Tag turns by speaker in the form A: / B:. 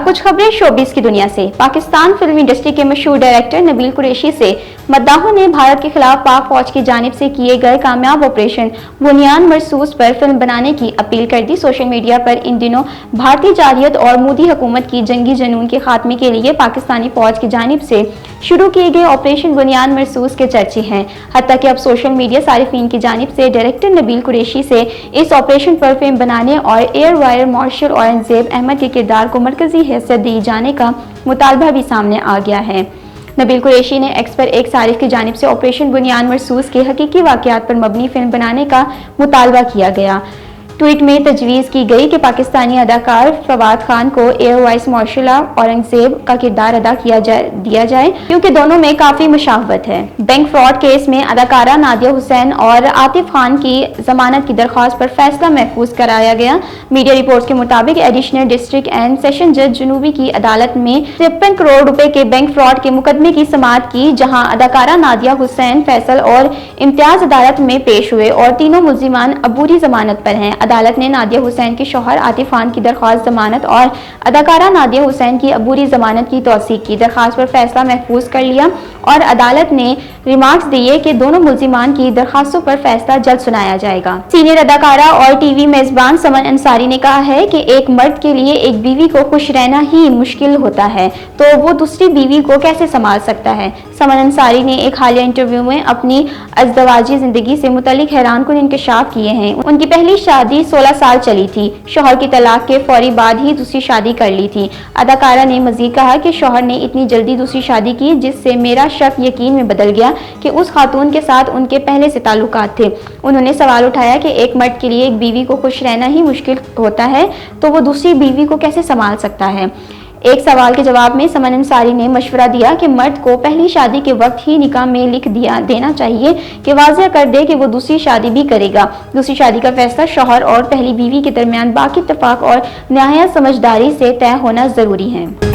A: कुछ खबरें शोबिस की दुनिया से। पाकिस्तान फिल्म इंडस्ट्री के मशहूर डायरेक्टर नबील कुरैशी से मद्दाहों ने भारत के खिलाफ पाक फौज की जानिब से किए गए कामयाब ऑपरेशन बुनियान मरसूस पर फिल्म बनाने की अपील कर दी। सोशल मीडिया पर इन दिनों भारतीय जारहियत और मोदी हुकूमत की जंगी जुनून के खात्मे के लिए पाकिस्तानी फौज की जानिब से शुरू किए गए ऑपरेशन बुनियान मरसूस के चर्चे हैं। हत्ता कि अब सोशल मीडिया सारिफीन की जानिब से डायरेक्टर नबील कुरैशी से इस ऑपरेशन पर फिल्म बनाने और air vice marshal Aurangzeb Ahmed के किरदार को मरकजी हैसियत दी जाने का मुतालबा भी सामने आ गया है। नबील कुरैशी ने एक्स पर एक सारिफ की जानिब से ऑपरेशन बुनियान मरसूस के हकीकी वाक़यात पर मबनी फिल्म बनाने का मुतालबा किया गया। ट्वीट में तजवीज़ की गई कि पाकिस्तानी अदाकार फवाद खान को एयर वाइस मार्शल औरंगजेब का किरदार अदा दिया जाए क्योंकि दोनों में काफ़ी मुशावहत है। बैंक फ्रॉड केस में अदाकारा नादिया हुसैन और आतिफ खान की जमानत की दरख्वास्त पर फैसला महफूज कराया गया। मीडिया रिपोर्ट्स के मुताबिक एडिशनल डिस्ट्रिक्ट एंड सेशन जज जुनूबी की अदालत में 53 करोड़ रुपए के बैंक फ्रॉड के मुकदमे की समाअत की, जहाँ अदाकारा नादिया हुसैन फैसल और इम्तियाज अदालत में पेश हुए और तीनों मुल्जिमान अबूरी जमानत पर हैं। अदालत ने नादिया हुसैन के शौहर आतिफ खान की दरख्वास्त जमानत और अदाकारा नादिया हुसैन की अबूरी जमानत की तौसीक की दरख्वास्त पर फैसला महफूज कर लिया और अदालत ने रिमार्क्स दिए कि दोनों मुल्जिमान की दरख्वास्तों पर फैसला जल्द सुनाया जाएगा। सीनियर अदाकारा और टीवी मेजबान समन अंसारी ने कहा है कि एक मर्द के लिए एक बीवी को खुश रहना ही मुश्किल होता है तो वो दूसरी बीवी को कैसे संभाल सकता है। समन अंसारी ने एक हालिया इंटरव्यू में अपनी अज़दवाजी जिंदगी से मुतल्लिक हैरानकुन इंकशाफ किए हैं। उनकी पहली शादी 16 साल चली थी। शौहर की तलाक के फौरी बाद ही दूसरी शादी कर ली थी। अदाकारा ने मजीद कहा कि शौहर ने इतनी जल्दी दूसरी शादी की जिससे मेरा शक यकीन में बदल गया कि उस खातून के साथ उनके पहले से ताल्लुकात थे। उन्होंने सवाल उठाया कि एक मर्द के लिए एक बीवी को खुश रहना ही मुश्किल होता है तो वो दूसरी बीवी को कैसे संभाल सकता है। एक सवाल के जवाब में समन अंसारी ने मशवरा दिया कि मर्द को पहली शादी के वक्त ही निकाह में लिख देना चाहिए कि वाज़ेह कर दे कि वो दूसरी शादी भी करेगा। दूसरी शादी का फैसला शौहर और पहली बीवी के दरमियान बाकी इत्तेफाक और नहायत समझदारी से तय होना जरूरी है।